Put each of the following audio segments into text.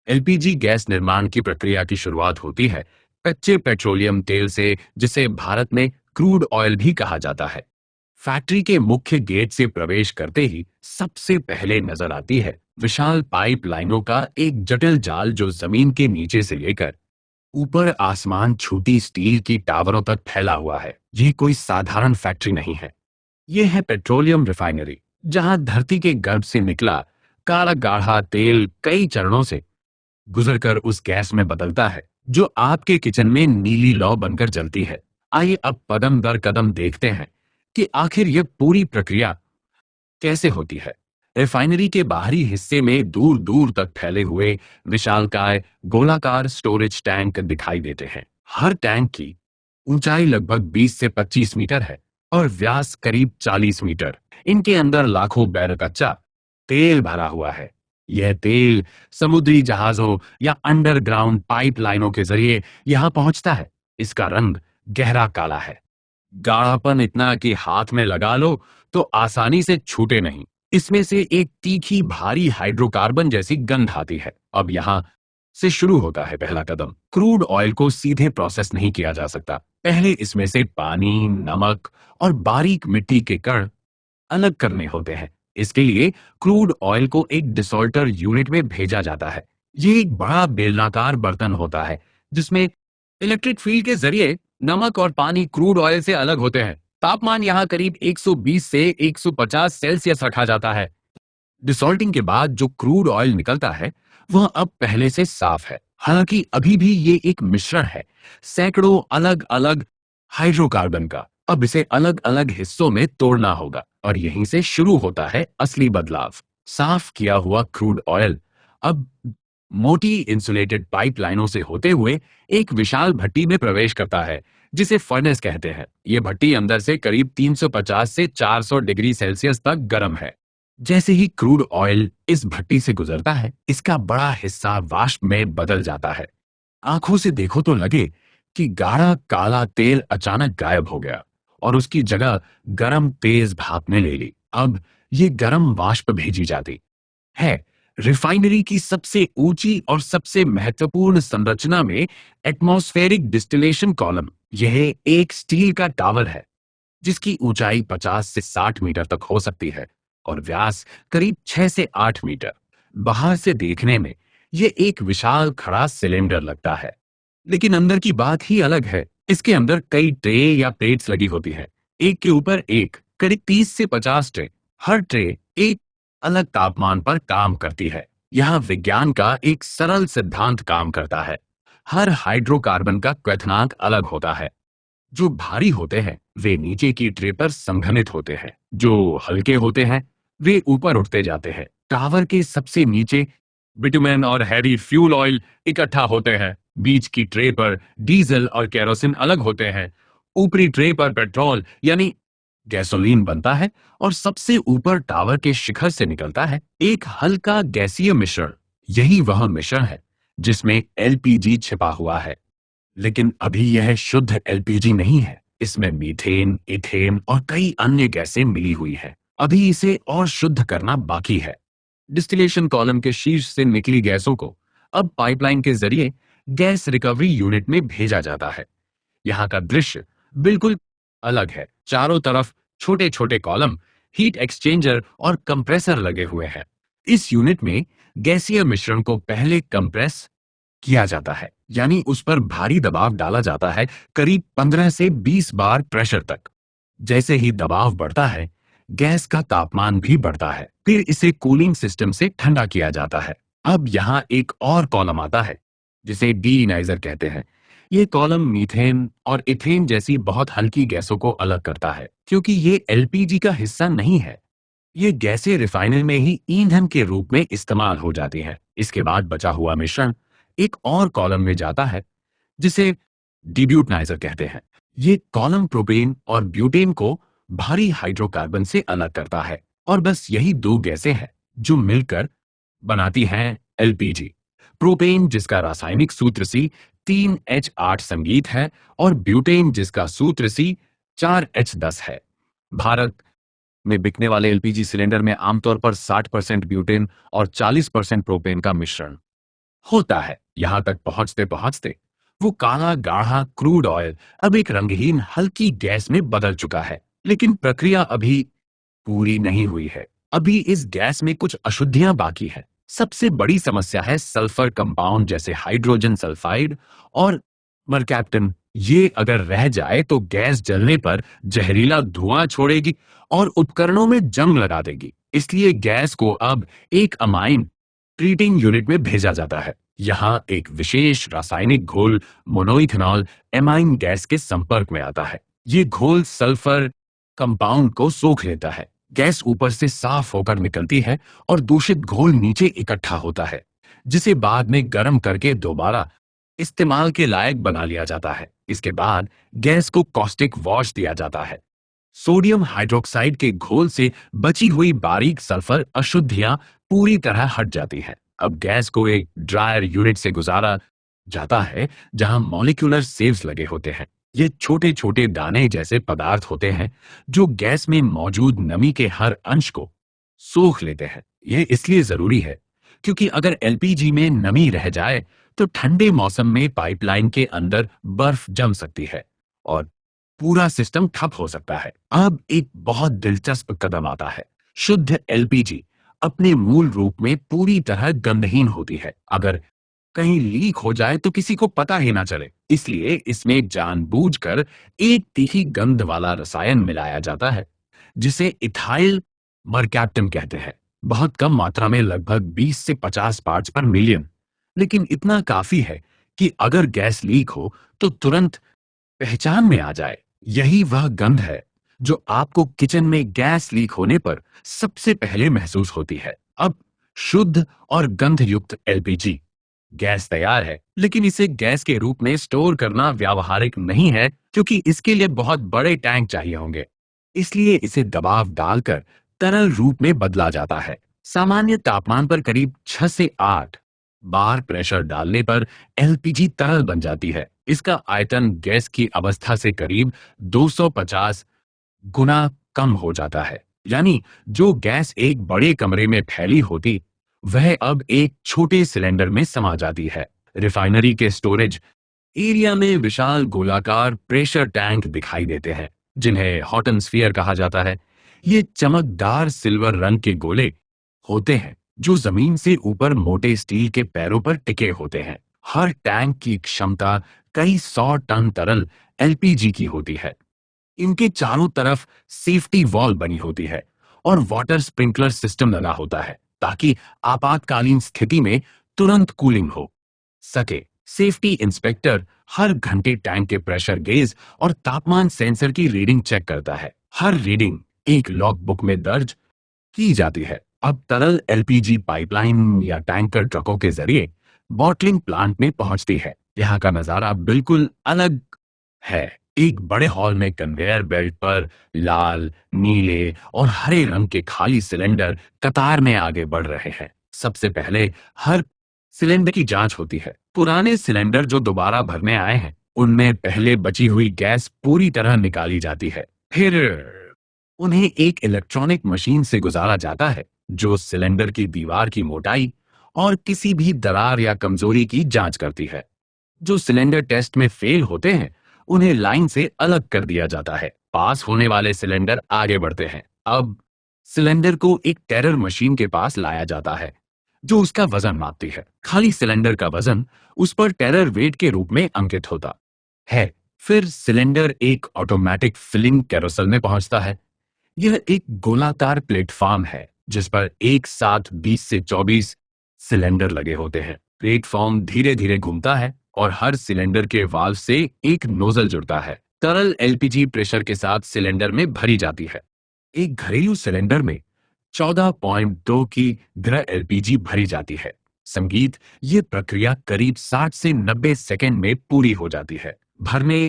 LPG gas निर्माण की प्रक्रिया की शुरुआत होती है कच्चे पेट्रोलियम तेल से, जिसे भारत में क्रूड ऑयल भी कहा जाता है। फैक्ट्री के मुख्य गेट से प्रवेश करते ही सबसे पहले नजर आती है विशाल पाइप लाइनों का एक जटिल जाल, जो जमीन के नीचे से लेकर ऊपर आसमान छूती स्टील की टावरों तक फैला हुआ है। ये कोई साधारण फैक्ट्री नहीं है, ये है पेट्रोलियम रिफाइनरी, जहां धरती के गर्भ से निकला काला गाढ़ा तेल कई चरणों से गुजरकर उस गैस में बदलता है जो आपके किचन में नीली लौ बनकर जलती है। आइए अब कदम दर कदम देखते हैं कि आखिर यह पूरी प्रक्रिया कैसे होती है। रिफाइनरी के बाहरी हिस्से में दूर दूर तक फैले हुए विशालकाय गोलाकार स्टोरेज टैंक दिखाई देते हैं। हर टैंक की ऊंचाई लगभग 20 से 25 मीटर है और व्यास करीब 40 मीटर। इनके अंदर लाखों बैरल कच्चा तेल भरा हुआ है। यह तेल समुद्री जहाजों या अंडरग्राउंड पाइपलाइनों के जरिए यहां पहुंचता है। इसका रंग गहरा काला है, गाढ़ापन इतना कि हाथ में लगा लो तो आसानी से छूटे नहीं। इसमें से एक तीखी भारी हाइड्रोकार्बन जैसी गंध आती है। अब यहां से शुरू होता है पहला कदम। क्रूड ऑयल को सीधे प्रोसेस नहीं किया जा सकता। पहले इसमें से पानी, नमक और बारीक मिट्टी के कण अलग करने होते हैं। इसके लिए क्रूड ऑयल को एक डिसॉल्टर यूनिट में भेजा जाता है। ये एक बड़ा बेलनाकार बर्तन होता है जिसमें इलेक्ट्रिक फील्ड के जरिए नमक और पानी क्रूड ऑयल से अलग होते हैं। तापमान यहाँ करीब 120 से 150 सेल्सियस रखा जाता है। डिसॉल्टिंग के बाद जो क्रूड ऑयल निकलता है वह अब पहले से साफ है। हालांकि अभी भी ये एक मिश्रण है सैकड़ों अलग अलग हाइड्रोकार्बन का। अब इसे अलग अलग हिस्सों में तोड़ना होगा और यहीं से शुरू होता है असली बदलाव। साफ किया हुआ क्रूड ऑयल अब मोटी इंसुलेटेड पाइपलाइनों से होते हुए एक विशाल भट्टी में प्रवेश करता है जिसे फर्नेस कहते हैं। यह भट्टी अंदर से करीब 350 से 400 डिग्री सेल्सियस तक गर्म है। जैसे ही क्रूड ऑयल इस भट्टी से गुजरता है, इसका बड़ा हिस्सा वाष्प में बदल जाता है। आंखों से देखो तो लगे कि गाढ़ा काला तेल अचानक गायब हो गया और उसकी जगह गरम तेज भाप ने ले ली। अब ये गरम वाष्प भेजी जाती है रिफाइनरी की सबसे ऊंची और सबसे महत्वपूर्ण संरचना में, एटमॉस्फेरिक डिस्टिलेशन कॉलम। यह एक स्टील का टावर है जिसकी ऊंचाई 50 से 60 मीटर तक हो सकती है और व्यास करीब 6 से 8 मीटर। बाहर से देखने में यह एक विशाल खड़ा सिलेंडर लगता है, लेकिन अंदर की बात ही अलग है। इसके अंदर कई ट्रे या प्लेट्स लगी होती है, एक के ऊपर एक, करीब 30 से 50 ट्रे। हर ट्रे एक अलग तापमान पर काम करती है। यहाँ विज्ञान का एक सरल सिद्धांत काम करता है। हर हाइड्रोकार्बन का क्वथनांक अलग होता है। जो भारी होते हैं वे नीचे की ट्रे पर संघनित होते हैं, जो हल्के होते हैं वे ऊपर उठते जाते हैं। टावर के सबसे नीचे बिटुमेन और हैवी फ्यूल ऑयल इकट्ठा होते हैं। बीच की ट्रे पर डीजल और केरोसिन अलग होते हैं। ऊपरी ट्रे पर पेट्रोल यानी गैसोलीन बनता है और सबसे ऊपर टावर के शिखर से निकलता है एक हल्का गैसीय मिश्रण। यही वह मिश्रण है जिसमें एलपीजी छिपा हुआ है। लेकिन अभी यह शुद्ध एलपीजी नहीं है। इसमें मीथेन, इथेन और कई अन्य गैसें मिली हुई है। अभी इसे और शुद्ध करना बाकी है। डिस्टिलेशन कॉलम के शीर्ष से निकली गैसों को अब पाइपलाइन के जरिए गैस रिकवरी यूनिट में भेजा जाता है। यहाँ का दृश्य बिल्कुल अलग है। चारों तरफ छोटे छोटे कॉलम, हीट एक्सचेंजर और कंप्रेसर लगे हुए हैं। इस यूनिट में गैसीय मिश्रण को पहले कंप्रेस किया जाता है, यानी उस पर भारी दबाव डाला जाता है, करीब 15 से 20 बार प्रेशर तक। जैसे ही दबाव बढ़ता है, गैस का तापमान भी बढ़ता है। फिर इसे कूलिंग सिस्टम से ठंडा किया जाता है। अब यहाँ एक और कॉलम आता है जिसे डीइनाइजर कहते हैं। ये कॉलम मीथेन और इथेन जैसी बहुत हल्की गैसों को अलग करता है। क्योंकि ये एलपीजी का हिस्सा नहीं है, ये गैसें रिफाइनरी में ही ईंधन के रूप में इस्तेमाल हो जाती हैं। इसके बाद बचा हुआ मिश्रण एक और कॉलम में जाता है जिसे डिब्यूटनाइजर कहते हैं। ये कॉलम प्रोपेन और ब्यूटेन को भारी हाइड्रोकार्बन से अलग करता है और बस यही दो गैसें हैं जो मिलकर बनाती हैं एलपीजी। प्रोपेन जिसका रासायनिक सूत्र सी 3H8 संगीत है और ब्यूटेन जिसका सूत्र सी 4H10 है। भारत में बिकने वाले एलपीजी सिलेंडर में आमतौर पर 60% ब्यूटेन और 40% प्रोपेन का मिश्रण होता है। यहां तक पहुंचते पहुंचते वो काला गाढ़ा क्रूड ऑयल अब एक रंगहीन हल्की गैस में बदल चुका है। लेकिन प्रक्रिया अभी पूरी नहीं हुई है। अभी इस गैस में कुछ अशुद्धियां बाकी हैं। सबसे बड़ी समस्या है सल्फर कंपाउंड जैसे हाइड्रोजन सल्फाइड और मरकैप्टन। ये अगर रह जाए तो गैस जलने पर जहरीला धुआं छोड़ेगी और उपकरणों में जंग लगा देगी। इसलिए गैस को अब एक अमाइन ट्रीटिंग यूनिट में भेजा जाता है। यहाँ एक विशेष रासायनिक घोल मोनोइथेनॉल एमाइन गैस के संपर्क में आता है। ये घोल सल्फर कंपाउंड को सोख लेता है। गैस ऊपर से साफ होकर निकलती है और दूषित घोल नीचे इकट्ठा होता है, जिसे बाद में गर्म करके दोबारा इस्तेमाल के लायक बना लिया जाता है। इसके बाद गैस को कॉस्टिक वॉश दिया जाता है। सोडियम हाइड्रोक्साइड के घोल से बची हुई बारीक सल्फर अशुद्धियां पूरी तरह हट जाती हैं। अब गैस को एक ड्रायर यूनिट से गुजारा जाता है, जहां मॉलिक्यूलर सेव्स लगे होते हैं। ये छोटे छोटे दाने जैसे पदार्थ होते हैं जो गैस में मौजूद नमी के हर अंश को सोख लेते हैं। यह इसलिए जरूरी है क्योंकि अगर एलपीजी में नमी रह जाए तो ठंडे मौसम में पाइपलाइन के अंदर बर्फ जम सकती है और पूरा सिस्टम ठप हो सकता है। अब एक बहुत दिलचस्प कदम आता है। शुद्ध एलपीजी अपने मूल रूप में पूरी तरह गंधहीन होती है। अगर कहीं लीक हो जाए तो किसी को पता ही ना चले। इसलिए इसमें जानबूझकर एक तीखी गंध वाला रसायन मिलाया जाता है जिसे इथाइल मरकैप्टन कहते हैं। बहुत कम मात्रा में, लगभग 20 से 50 पार्ट्स पर मिलियन। लेकिन इतना काफी है कि अगर गैस लीक हो तो तुरंत पहचान में आ जाए। यही वह गंध है जो आपको किचन में गैस लीक होने पर सबसे पहले महसूस होती है। अब शुद्ध और गंध युक्त एलपीजी गैस तैयार है, लेकिन इसे गैस के रूप में स्टोर करना व्यावहारिक नहीं है क्योंकि इसके लिए बहुत बड़े टैंक चाहिए होंगे। इसलिए इसे दबाव डालकर तरल रूप में बदला जाता है। सामान्य तापमान पर करीब 6 से 8 बार प्रेशर डालने पर एलपीजी तरल बन जाती है। इसका आयतन गैस की अवस्था से करीब 250 गुना कम हो जाता है। यानी जो गैस एक बड़े कमरे में फैली होती वह अब एक छोटे सिलेंडर में समा जाती है। रिफाइनरी के स्टोरेज एरिया में विशाल गोलाकार प्रेशर टैंक दिखाई देते हैं जिन्हें हॉट एंड स्फीयर कहा जाता है। ये चमकदार सिल्वर रंग के गोले होते हैं जो जमीन से ऊपर मोटे स्टील के पैरों पर टिके होते हैं। हर टैंक की क्षमता कई 100 टन तरल एलपीजी की होती है। इनके चारों तरफ सेफ्टी वॉल बनी होती है और वाटर स्प्रिंकलर सिस्टम लगा होता है ताकि आपातकालीन स्थिति में तुरंत कूलिंग हो सके। सेफ्टी इंस्पेक्टर हर घंटे टैंक के प्रेशर गेज और तापमान सेंसर की रीडिंग चेक करता है। हर रीडिंग एक लॉग बुक में दर्ज की जाती है। अब तरल एलपीजी पाइपलाइन या टैंकर ट्रकों के जरिए बॉटलिंग प्लांट में पहुंचती है। यहाँ का नजारा बिल्कुल अलग है। एक बड़े हॉल में कन्वेयर बेल्ट पर लाल, नीले और हरे रंग के खाली सिलेंडर कतार में आगे बढ़ रहे हैं। सबसे पहले हर सिलेंडर की जांच होती है। पुराने सिलेंडर जो दोबारा भरने आए हैं उनमें पहले बची हुई गैस पूरी तरह निकाली जाती है। फिर उन्हें एक इलेक्ट्रॉनिक मशीन से गुजारा जाता है जो सिलेंडर की दीवार की मोटाई और किसी भी दरार या कमजोरी की जांच करती है। जो सिलेंडर टेस्ट में फेल होते हैं उन्हें लाइन से अलग कर दिया जाता है। पास होने वाले सिलेंडर आगे बढ़ते हैं। अब सिलेंडर को एक टेरर मशीन के पास लाया जाता है जो उसका वजन मापती है। खाली सिलेंडर का वजन उस पर टेरर वेट के रूप में अंकित होता है। फिर सिलेंडर एक ऑटोमेटिक फिलिंग कैरोसल में पहुंचता है। यह एक गोलाकार प्लेटफॉर्म है जिस पर एक साथ 20 से 24 सिलेंडर लगे होते हैं। प्लेटफॉर्म धीरे धीरे घूमता है और हर सिलेंडर के वाल्व से एक नोजल जुड़ता है। तरल एलपीजी प्रेशर के साथ सिलेंडर में भरी जाती है। एक घरेलू सिलेंडर में 14.2 की ग्रह एलपीजी भरी जाती है। संगीत ये प्रक्रिया करीब 60 से 90 सेकंड में पूरी हो जाती है। भरने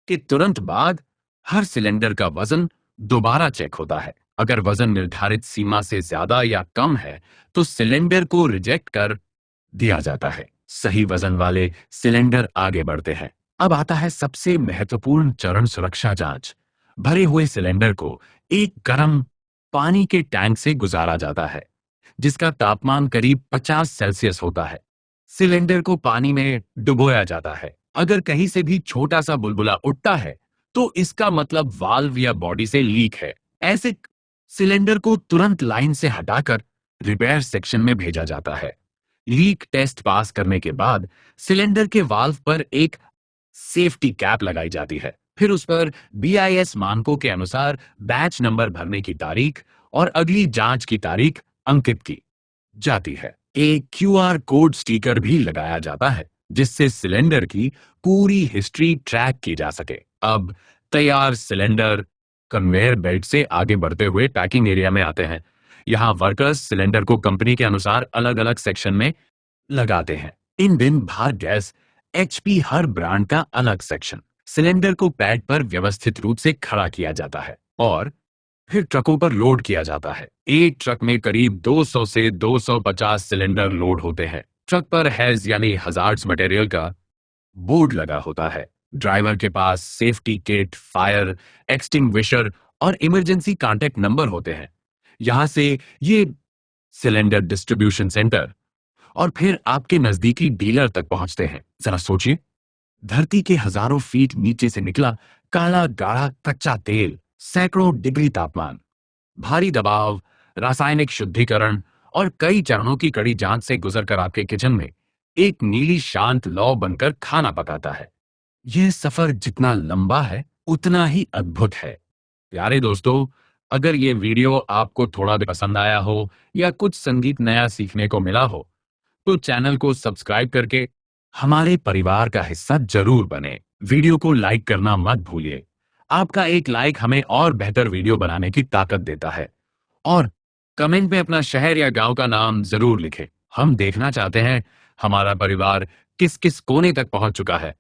के तुरंत बाद हर सिलेंडर का वजन दोबारा चेक होता है। अगर वजन निर्धारित सीमा से ज्यादा या कम है तो सिलेंडर को रिजेक्ट कर दिया जाता है। सही वजन वाले सिलेंडर आगे बढ़ते हैं। अब आता है सबसे महत्वपूर्ण चरण, सुरक्षा जांच। भरे हुए सिलेंडर को एक गर्म पानी के टैंक से गुजारा जाता है जिसका तापमान करीब 50 सेल्सियस होता है। सिलेंडर को पानी में डुबोया जाता है। अगर कहीं से भी छोटा सा बुलबुला उठता है तो इसका मतलब वाल्व या बॉडी से लीक है। ऐसे सिलेंडर को तुरंत लाइन से हटाकर रिपेयर सेक्शन में भेजा जाता है। लीक टेस्ट पास करने के बाद सिलेंडर के वाल्व पर एक सेफ्टी कैप लगाई जाती है। फिर उस पर बीआईएस मानकों के अनुसार बैच नंबर भरने की तारीख और अगली जांच की तारीख अंकित की जाती है। एक क्यूआर कोड स्टिकर भी लगाया जाता है जिससे सिलेंडर की पूरी हिस्ट्री ट्रैक की जा सके। अब तैयार सिलेंडर कन्वेयर बेल्ट से आगे बढ़ते हुए पैकिंग एरिया में आते हैं। यहाँ वर्कर्स सिलेंडर को कंपनी के अनुसार अलग अलग सेक्शन में लगाते हैं। इन दिन भार गैस एचपी हर ब्रांड का अलग सेक्शन। सिलेंडर को पैड पर व्यवस्थित रूप से खड़ा किया जाता है और फिर ट्रकों पर लोड किया जाता है। एक ट्रक में करीब 200 से 250 सिलेंडर लोड होते हैं। ट्रक पर हैज यानी हजार्ड्स मटेरियल का बोर्ड लगा होता है। ड्राइवर के पास सेफ्टी किट, फायर एक्सटिंग्विशर और इमरजेंसी कांटेक्ट नंबर होते हैं। यहां से ये सिलेंडर डिस्ट्रीब्यूशन सेंटर और फिर आपके नजदीकी डीलर तक पहुंचते हैं। जरा सोचिए, धरती के हजारों फीट नीचे से निकला काला गाढ़ा कच्चा तेल, सैकड़ों डिग्री तापमान, भारी दबाव, रासायनिक शुद्धिकरण और कई चरणों की कड़ी जांच से गुजरकर आपके किचन में एक नीली शांत लौ बनकर खाना पकाता है। यह सफर जितना लंबा है उतना ही अद्भुत है। प्यारे दोस्तों, अगर ये वीडियो आपको थोड़ा भी पसंद आया हो या कुछ संगीत नया सीखने को मिला हो तो चैनल को सब्सक्राइब करके हमारे परिवार का हिस्सा जरूर बने। वीडियो को लाइक करना मत भूलिए। आपका एक लाइक हमें और बेहतर वीडियो बनाने की ताकत देता है। और कमेंट में अपना शहर या गांव का नाम जरूर लिखें। हम देखना चाहते हैं हमारा परिवार किस किस कोने तक पहुंच चुका है।